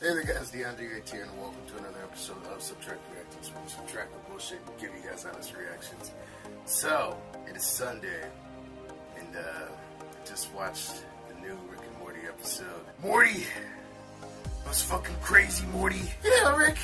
Hey there guys, DeAndre here, and welcome to another episode of Subtract Reactions, where we subtract the bullshit and give you guys honest reactions. So, it is Sunday, and I just watched the new Rick and Morty episode. Morty! That was fucking crazy, Morty. Yeah, Rick,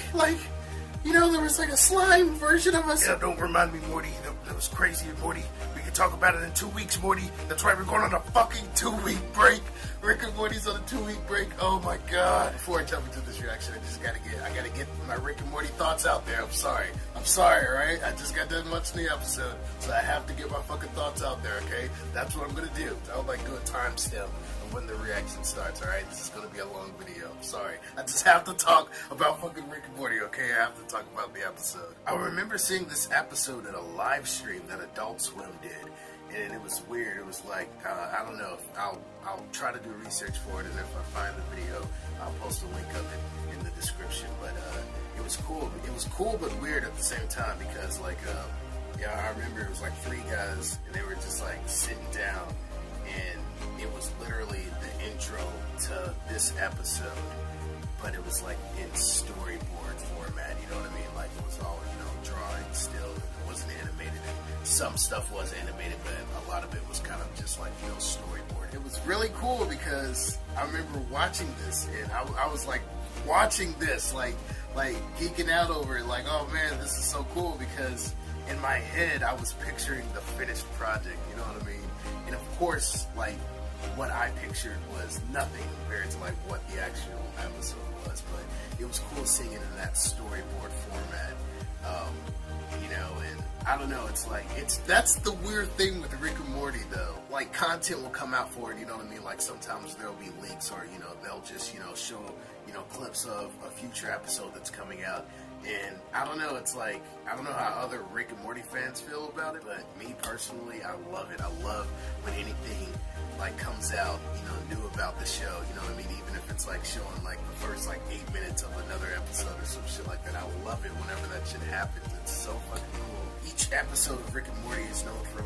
there was like a slime version of us. Yeah, don't remind me, Morty. That was crazy, Morty. We can talk about it in 2 weeks, Morty. That's right, we're going on a fucking 2-week break. Rick and Morty's on a 2-week break. Oh my god. Before I jump into this reaction, I gotta get my Rick and Morty thoughts out there. I'm sorry, alright? I just got done watching the episode, so I have to get my fucking thoughts out there, okay? That's what I'm gonna do. I would like do a timestamp of when the reaction starts, alright? This is gonna be a long video. I'm sorry. I just have to talk about fucking Rick and Morty, okay? I have to talk about the episode. I remember seeing this episode at a live stream that Adult Swim did. And it was weird. It was like, I don't know. I'll try to do research for it, and if I find the video, I'll post a link of it in the description. But it was cool. It was cool but weird at the same time because, I remember it was like 3 guys, and they were just like sitting down, and it was literally the intro to this episode, but it was like in storyboard format. You know what I mean? Like it was all drawing still. It wasn't animated. Some stuff was animated, but a lot of it was kind of just like, storyboard. It was really cool because I remember watching this, and I was like watching this, like geeking out over it, like, oh man, this is so cool, because in my head I was picturing the finished project, you know what I mean? And of course, like, what I pictured was nothing compared to like what the actual episode was, but it was cool seeing it in that storyboard format, and I don't know, that's the weird thing with Rick and Morty though. Like, content will come out for it, you know what I mean? Like, sometimes there'll be leaks, or, they'll just, show, clips of a future episode that's coming out. And I don't know, I don't know how other Rick and Morty fans feel about it, but me personally, I love it. I love when anything, comes out, new about the show, you know what I mean? Even if it's, showing, the first, 8 minutes of another episode or some shit like that. I love it whenever that shit happens. It's so fucking cool. Each episode of Rick and Morty is known for,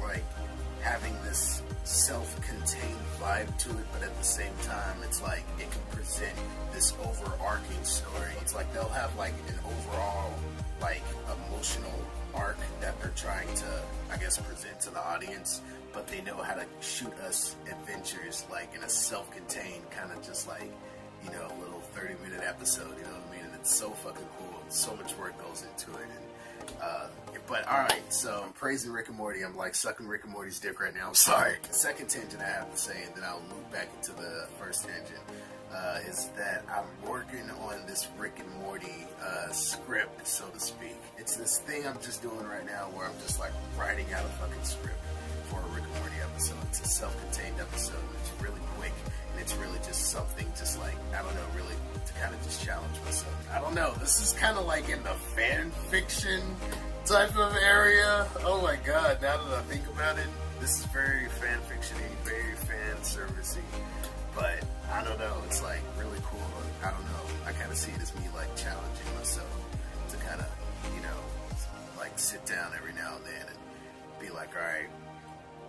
having this self-contained vibe to it, but at the same time, it's it can present this overarching story. It's they'll have an overall emotional arc that they're trying to, I guess, present to the audience, but they know how to shoot us adventures in a self-contained kind of just a little 30-minute episode, you know what I mean? And it's so fucking cool. So much work goes into it. And but alright, so I'm praising Rick and Morty. I'm sucking Rick and Morty's dick right now. I'm sorry. The second tangent I have to say, and then I'll move back into the first tangent, is that I'm working on this Rick and Morty script, so to speak. It's this thing I'm just doing right now where I'm just writing out a fucking script for a Rick and Morty episode. It's a self-contained episode, and it's really quick, and it's really just something just I don't know, really to kind of just challenge myself. I don't know, this is kind of in the fan fiction type of area. Oh my god, now that I think about it, this is very fan fiction-y, very fan servicey, but I don't know, it's really cool. I don't know, I kind of see it as me challenging myself to kind of, sit down every now and then and be alright,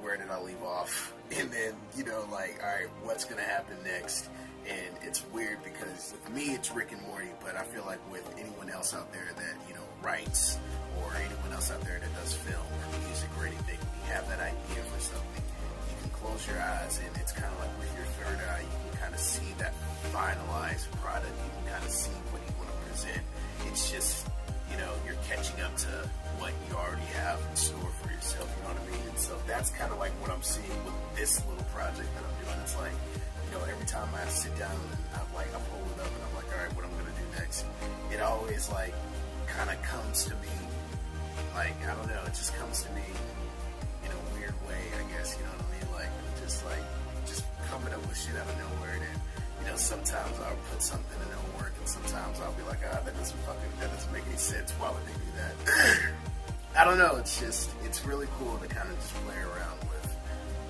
where did I leave off? And then, alright, what's gonna happen next? And it's weird because with me it's Rick and Morty, but I feel with anyone else out there that, writes, or anyone else out there that does film or music or anything, when you have that idea for something, you can close your eyes, and it's kind of with your third eye, you can kind of see that finalized product, you can kind of see what you want to present. It's just, you're catching up to what you already have in store for yourself, you know what I mean? And so that's kind of what I'm seeing with this little project that I'm doing. It's every time I sit down and I pull it up and I'm alright, what I'm going to do next? It always kind of comes to me, I don't know, it just comes to me in a weird way, I guess, you know what I mean? Just coming up with shit out of nowhere, and then, sometimes I'll put something and it'll work, and sometimes I'll be that doesn't make any sense. Why would they do that? I don't know, it's really cool to kind of just play around with,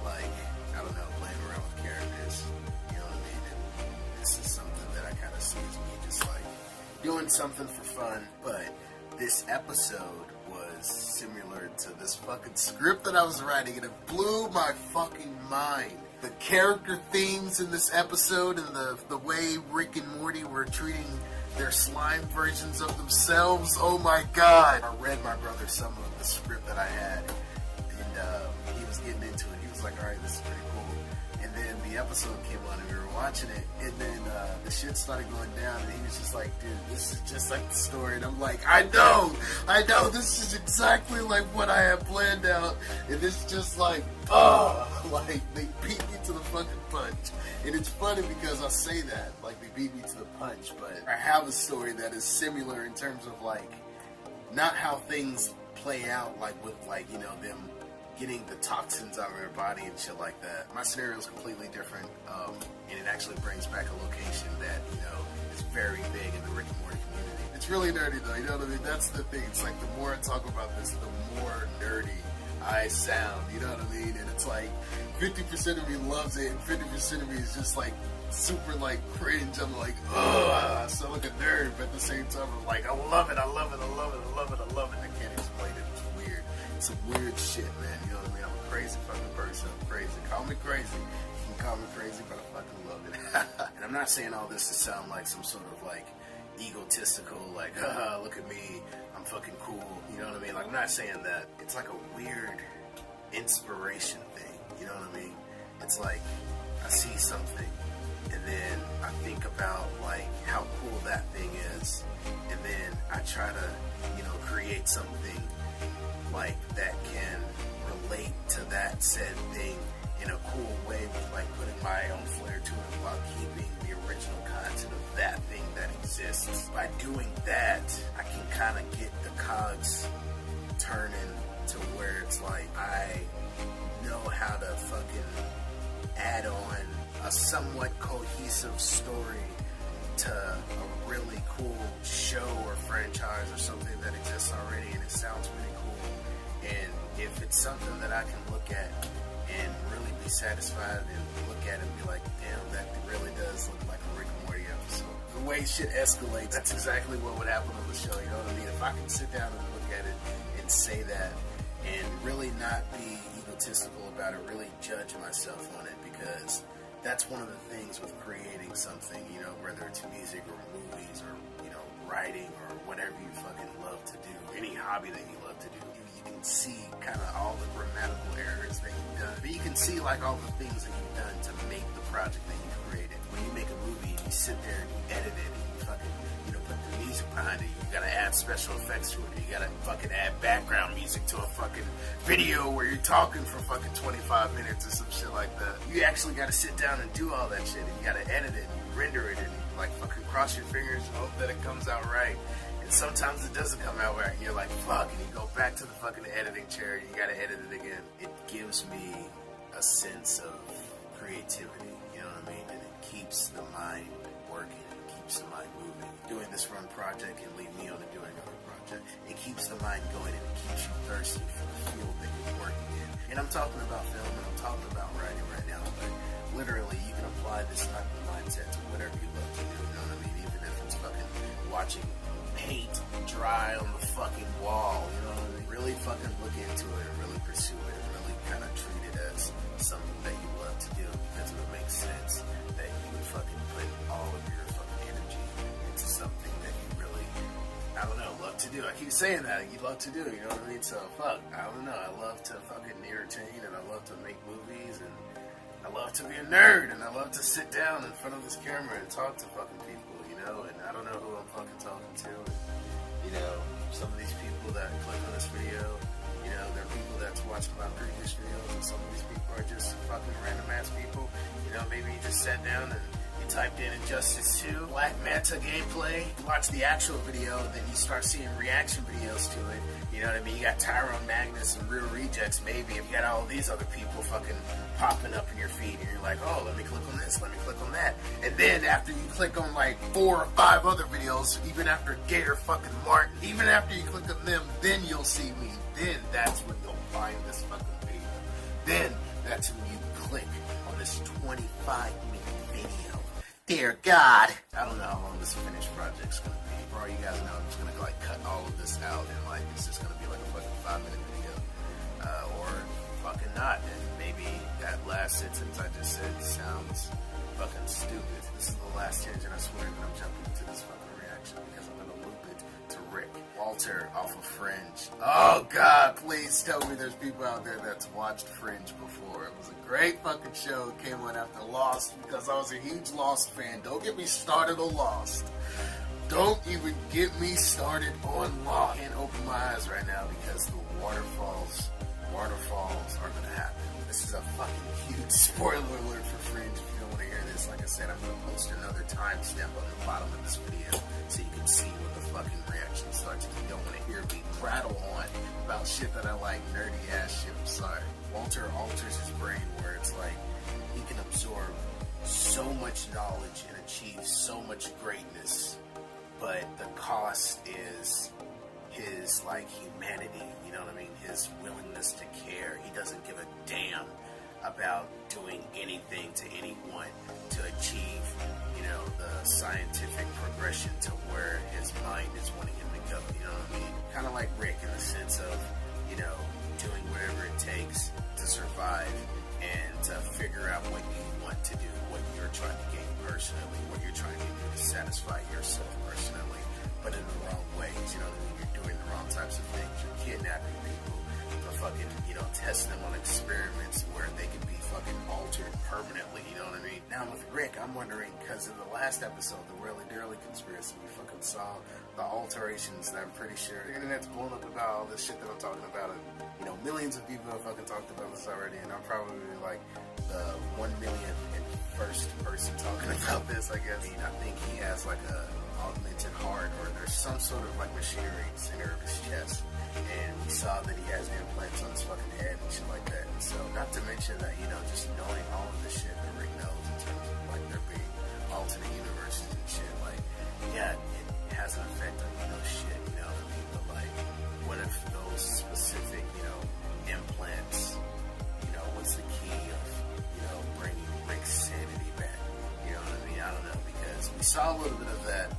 I don't know, playing around with characters, you know what I mean? And this is something that I kind of see as me just doing something for fun, but this episode was similar to this fucking script that I was writing, and it blew my fucking mind. the character themes in this episode and the way Rick and Morty were treating their slime versions of themselves. Oh my god. I read my brother some of the script that I had, and he was getting into it. He was like, alright, this is pretty cool. And then the episode came on and we were watching it, and then the shit started going down, and he was just like, dude, this is just like the story. And I'm like, I know, this is exactly like what I had planned out, and it's just like, like they beat me to the fucking punch. And it's funny because I say that, like they beat me to the punch, but I have a story that is similar in terms of like, not how things play out, like with like, you know, them getting the toxins out of their body and shit like that. My scenario is completely different, and it actually brings back a location that, you know, is very big in the Rick and Morty community. It's really nerdy though, you know what I mean? That's the thing. It's like the more I talk about this, the more nerdy I sound, you know what I mean? And it's like 50% of me loves it and 50% of me is just like super like cringe. I'm like, I sound like a nerd, but at the same time I'm like, I love it. I can't explain it. It's weird. It's some weird shit, man. You know what I mean? I'm a crazy fucking person. I'm crazy. Call me crazy. You can call me crazy, but I fucking love it. And I'm not saying all this to sound like some sort of like egotistical, like, look at me, I'm fucking cool. You know what I mean? Like, I'm not saying that. It's like a weird inspiration thing. You know what I mean? It's like I see something and then I think about like how cool that thing is, and then I try to, you know, create something like that can relate to that said thing in a cool way with like putting my own flair to it while keeping the original content of that thing that exists. By doing that, I can kind of get the cogs turning to where it's like I know how to fucking add on a somewhat cohesive story to a really cool show or franchise or something that exists already, and it sounds really cool. And if it's something that I can look at and really be satisfied and look at it and be like, damn, that really does look like a Rick and Morty episode. The way shit escalates, that's exactly what would happen on the show, you know what I mean? If I can sit down and look at it and say that and really not be egotistical about it, really judge myself on it, because that's one of the things with creating something, you know, whether it's music or movies or, you know, writing or whatever you fucking love to do, any hobby that you love to do. You can see kind of all the grammatical errors that you've done, but you can see like all the things that you've done to make the project that you've created. When you make a movie, you sit there and you edit it and you fucking, you know, put the music behind it. You gotta add special effects to it. You gotta fucking add background music to a fucking video where you're talking for fucking 25 minutes or some shit like that. You actually gotta sit down and do all that shit, and you gotta edit it and you render it and you like fucking cross your fingers and hope that it comes out right. And sometimes it doesn't come out right and you're like, fuck, and you go back to the fucking editing chair and you gotta edit it again. It gives me a sense of creativity, you know what I mean? And it keeps the mind working, it keeps the mind moving. Doing this run project can lead me on to doing another project. It keeps the mind going and it keeps you thirsty for the field that you're working in. And I'm talking about film and I'm talking about writing right now, but literally you can apply this type of mindset to whatever you love to do, you know what I mean? Even if it's fucking watching paint dry on the fucking wall, you know what I mean? Really fucking look into it and really pursue it and really kind of treat it as something that you love to do, because it would make sense that you would fucking put all of your fucking energy into something that you really, I don't know, love to do. I keep saying that, you love to do, you know what I mean? So fuck, I don't know, I love to fucking entertain and I love to make movies and I love to be a nerd and I love to sit down in front of this camera and talk to fucking people, you know, and I don't know who I'm fucking talking to. And, you know, some of these people that click on this video, you know, they're people that's watching my previous videos, and some of these people are just fucking random ass people. You know, maybe you just sat down and you typed in Injustice 2, Black Manta gameplay, you watch the actual video, and then you start seeing reaction videos to it. You know what I mean? You got Tyrone Magnus and Real Rejects, maybe. You got all these other people fucking popping up in your feed, and you're like, oh, let me click on this, let me click on that. And then after you click on like 4 or 5 other videos, even after Gator fucking Martin, even after you click on them, then you'll see me. Then that's when you'll find this fucking video. Then that's when you click on this 25-minute video. Dear God. I don't know how long this finished project's gonna be. For all you guys know, I'm just gonna like cut all of this out and like it's just gonna be like a fucking 5-minute video. Or fucking not. And maybe that last sentence I just said Walter off of Fringe. Oh God, please tell me there's people out there that's watched Fringe before. It was a great fucking show. It came on after Lost because I was a huge Lost fan. Don't get me started on Lost. Don't even get me started on Lost. I can't open my eyes right now because the waterfalls are gonna happen. This is a fucking huge spoiler alert for Fringe. If you don't want to hear this, like I said, I'm gonna post another timestamp on the bottom of this video so you can see what the fucking reaction starts. If you don't want to hear me prattle on about shit that I like, nerdy ass shit, I'm sorry. Walter alters his brain where it's like he can absorb so much knowledge and achieve so much greatness, but the cost is his like humanity, you know what I mean? His willingness to care. He doesn't give a damn about doing anything to anyone to achieve, you know, the scientific progression to where his mind is wanting him to go, you know what I mean? Kind of like Rick in the sense of, you know, doing whatever it takes to survive and to figure out what you want to do, what you're trying to gain personally, what you're trying to do to satisfy yourself personally, but in the wrong ways, you know what I mean? You're doing the wrong types of things. You're kidnapping people to fucking, you know, test them on experiments where they can be fucking altered permanently, you know what I mean? Now with Rick, I'm wondering, because in the last episode, the Really Dearly Conspiracy, we fucking saw the alterations that I'm pretty sure the internet's blown up about all this shit that I'm talking about, and, you know, millions of people have fucking talked about this already, and I'm probably like the 1 millionth and first person talking about this, I guess. I think he has like a augmented heart, or there's some sort of like machinery in the center of his chest, and we saw that he has implants on his fucking head and shit like that. And so, not to mention that, you know, just knowing all of this shit that Rick knows in terms of like there being alternate universes and shit, like, yeah, it has an effect on, you know, shit, you know what I mean? But like, what if those specific, you know, implants, you know, what's the key of, you know, bringing Rick's sanity back? You know what I mean? I don't know, because we saw a little bit of that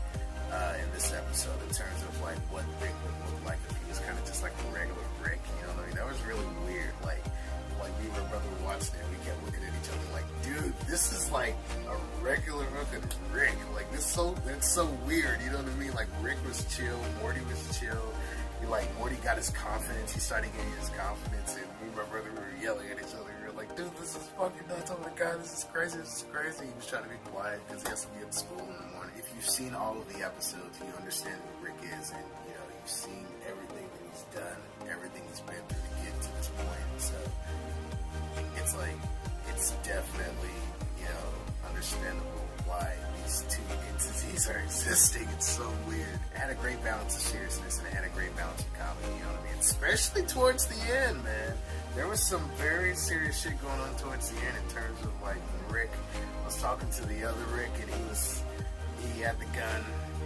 in this episode in terms of like what Rick would look like if he was kind of just like a regular Rick, you know what I mean? That was really weird. Like me and my brother watched it, and we kept looking at each other like, dude, this is like a regular looking Rick. Like that's so weird, you know what I mean? Like Rick was chill, Morty was chill. Like Morty got his confidence, he started getting his confidence, and me and my brother were yelling at each other. We were like, dude, this is fucking nuts. Oh my god, this is crazy, this is crazy. He was trying to be quiet because he has to be at school in the morning. If you've seen all of the episodes, you understand who Rick is, and you know, you've seen everything that he's done, everything he's been through to get to this point. So it's like, it's definitely, you know, understandable why these two entities are existing. It's so weird. It had a great balance of seriousness, and it had a great balance of comedy, you know what I mean? Especially towards the end, man. There was some very serious shit going on towards the end in terms of like when Rick was talking to the other Rick, and he had the gun,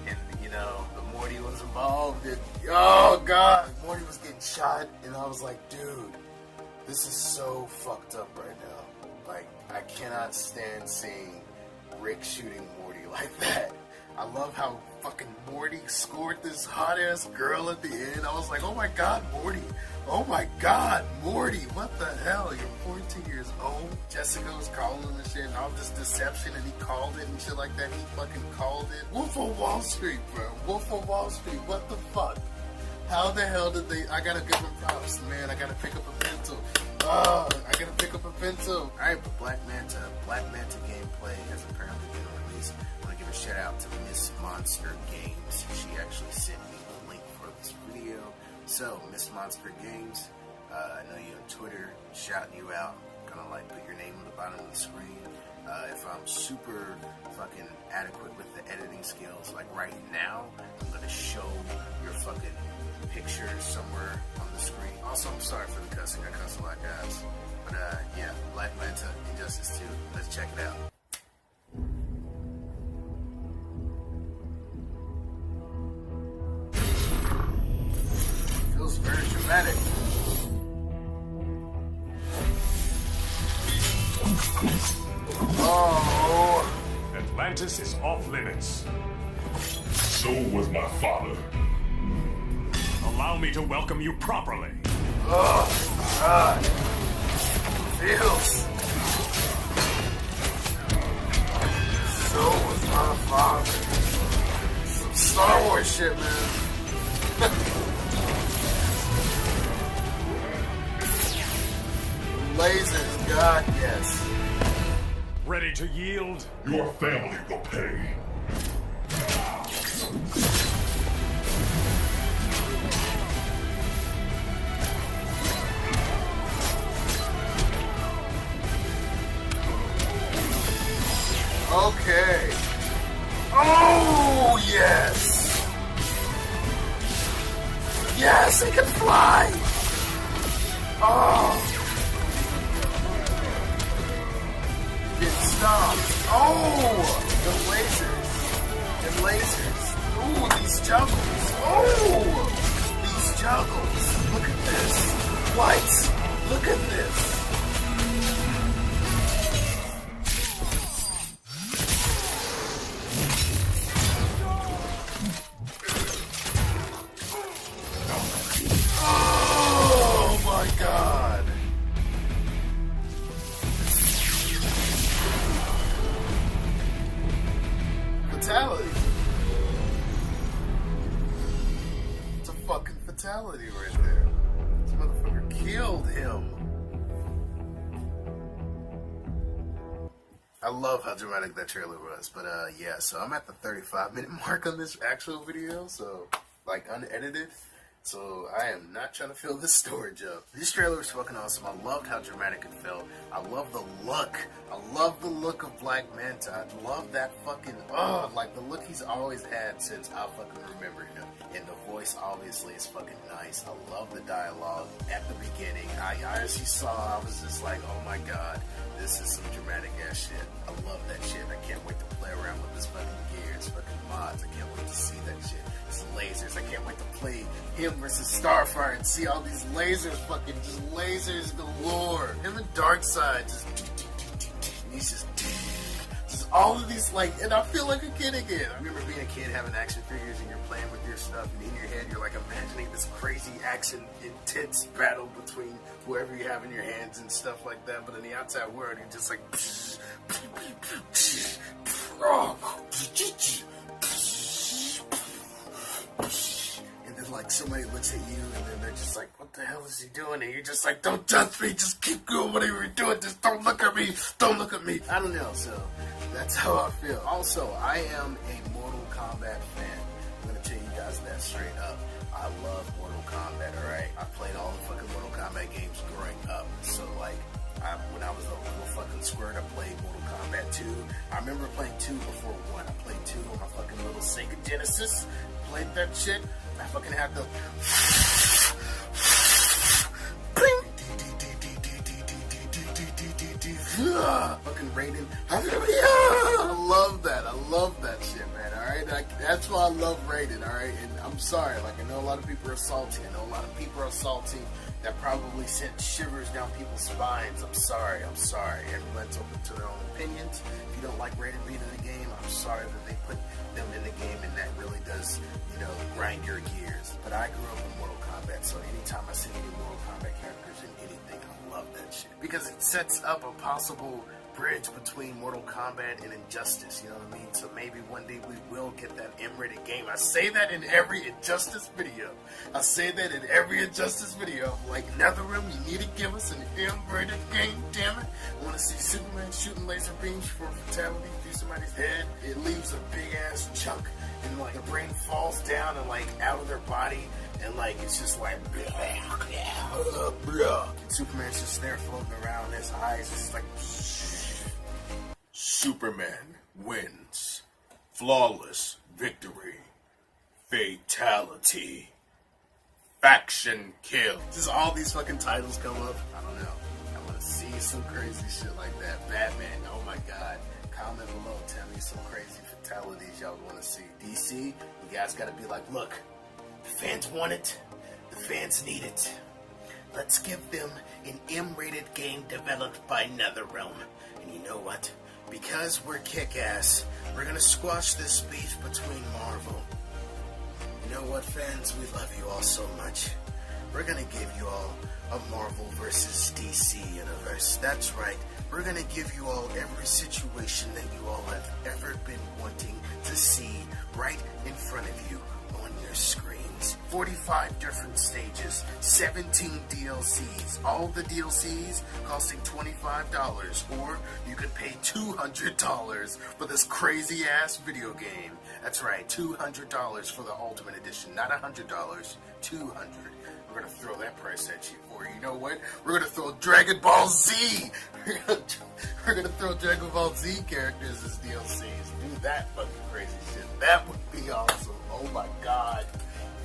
and you know, the Morty was involved, and oh god, Morty was getting shot, and I was like, dude, this is so fucked up right now. Like, I cannot stand seeing Rick shooting Morty like that. I love how fucking Morty scored this hot ass girl at the end. I was like, oh my god, Morty. Oh my god, Morty. What the hell? You're 14 years old. Jessica was calling him and shit, and all this deception, and he called it and shit like that. He fucking called it. Wolf of Wall Street, bro. Wolf of Wall Street. What the fuck? How the hell did they... I gotta give them props, man. I gotta pick up a pencil. Oh, I gotta pick up a pencil. Alright, but Black Manta gameplay has apparently been released. I want to give a shout out to Miss Monster Games. She actually sent me the link for this video. So, Miss Monster Games, I know you on Twitter, shouting you out. Gonna like put your name on the bottom of the screen. If I'm super fucking adequate with the editing skills, like right now, I'm gonna show your fucking picture somewhere on the screen. Also, I'm sorry for the cussing. I cuss a lot, guys. But yeah, Black Manta, Injustice 2. Let's check it out. Feels very dramatic. Oh. Atlantis is off limits. So was my father. Allow me to welcome you properly. Oh, God. Feels. So was my father. Some Star Wars shit, man. Lasers, God, yes. Ready to yield? Your family will pay. Okay. Oh, yes. Yes, it can fly. Oh. Get stopped. Oh, the lasers. The lasers. Ooh, these juggles. Oh, these juggles. Look at this. What? Look at this. Oh my God. Fatality. It's a fucking fatality right there. This motherfucker killed him. I love how dramatic that trailer was, but yeah, so I'm at the 35-minute mark on this actual video, so, like, unedited. So I am not trying to fill this storage up. This trailer was fucking awesome. I loved how dramatic it felt. I love the look. I love the look of Black Manta. I love that fucking, like the look he's always had since I fucking remember him. And the voice obviously is fucking nice. I love the dialogue at the beginning. I honestly saw, I was just like, oh my God, this is some dramatic ass shit. I love that shit. I can't wait to play around with this fucking gears, fucking mods. I can't wait to see that shit. It's lasers. I can't wait to play him versus Starfire and see all these lasers, fucking just lasers galore. Him and Darkseid just, and he's just all of these, like, and I feel like a kid again. I remember being a kid having action figures and you're playing with your stuff, and in your head you're like imagining this crazy action, intense battle between whoever you have in your hands and stuff like that. But in the outside world, you're just like, and then like somebody looks at you and then they're just like, what the hell is he doing? And you're just like, don't touch me, just keep doing whatever you're doing, just don't look at me, don't look at me. I don't know, so that's how I feel. Also, I am a Mortal Kombat fan. I'm gonna tell you guys that straight up. I love Mortal Kombat, alright? I played all the fucking Mortal Kombat games growing up. So like, when I was a little fucking squirt, I played Mortal Kombat 2. I remember playing 2 before 1. I played 2 on my fucking little Sega Genesis. Played that shit. I fucking had the fucking Raiden. I love that. I love that shit, man. Alright? That's why I love Raiden, alright? And I'm sorry, like, I know a lot of people are salty. I know a lot of people are salty. That probably sent shivers down people's spines. I'm sorry. Everyone's open to their own opinions. If you don't like Raiden being in the game, I'm sorry that they put them in the game, and that really does, you know, grind your gears. But I grew up in Mortal Kombat, so anytime I see any Mortal Kombat characters in anything, I love that shit. Because it sets up a possible bridge between Mortal Kombat and Injustice, you know what I mean? So maybe one day we will get that M-rated game. I say that in every Injustice video. Like, NetherRealm, you need to give us an M-rated game, damn it. I want to see Superman shooting laser beams for fatality through somebody's head. It leaves a big-ass chunk, and, like, the brain falls down and, like, out of their body, and, like, it's just like, and Superman's just there floating around, his eyes just like, Superman wins. Flawless victory. Fatality. Faction kill. Just all these fucking titles come up. I don't know. I want to see some crazy shit like that. Batman, oh my God. Comment below, tell me some crazy fatalities y'all want to see. DC, you guys gotta be like, look, the fans want it. The fans need it. Let's give them an M-rated game developed by NetherRealm. And you know what? Because we're kick-ass, we're gonna squash this beef between Marvel. You know what, fans? We love you all so much. We're gonna give you all a Marvel versus DC universe. That's right. We're gonna give you all every situation that you all have ever been wanting to see right in front of you on your screens. 45 different stages, 17 DLCs, all the DLCs costing $25, or you could pay $200 for this crazy ass video game. That's right, $200 for the Ultimate Edition, not $100, $200. We're gonna throw that price at you. Or you know what? We're gonna throw Dragon Ball Z. We're gonna throw Dragon Ball Z characters as DLCs. Do that fucking crazy shit. That would be awesome. Oh my god.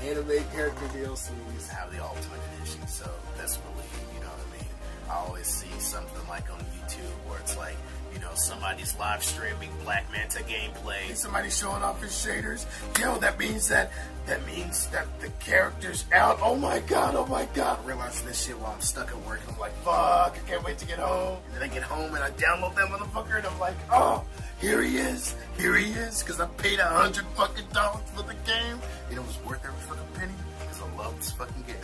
Anime character DLCs have the Ultimate Edition, so best believe, you know what I mean? I always see something like on YouTube where it's like, you know, somebody's live streaming Black Manta gameplay. Somebody's showing off his shaders. Yo, that means that the character's out. Oh my god, oh my god. I realize this shit while I'm stuck at work and I'm like, fuck, I can't wait to get home. And then I get home and I download that motherfucker and I'm like, oh, here he is, because I paid $100 fucking for the game. And it was worth every fucking penny because I love this fucking game.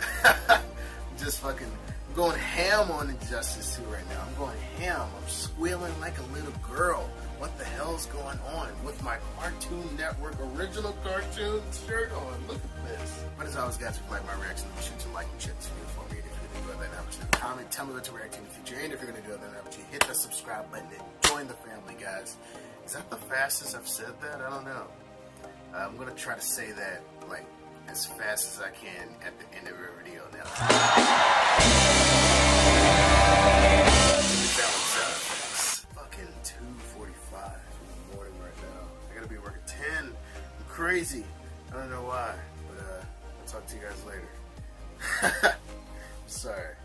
Just fucking going ham on Injustice 2 right now. I'm going ham. I'm squealing like a little girl. What the hell's going on with my Cartoon Network original cartoon shirt on? Look at this. But as always, guys, if you like my reaction, be sure to like and share this video for me. And if you're going to do it, then comment, tell me what to react to in the future. And if you're going to do it, then hit the subscribe button and join the family, guys. Is that the fastest I've said that? I don't know. I'm going to try to say that like as fast as I can at the end of every video now. It's fucking 2:45 in the morning right now. I gotta be working 10. I'm crazy. I don't know why, but I'll talk to you guys later. Sorry.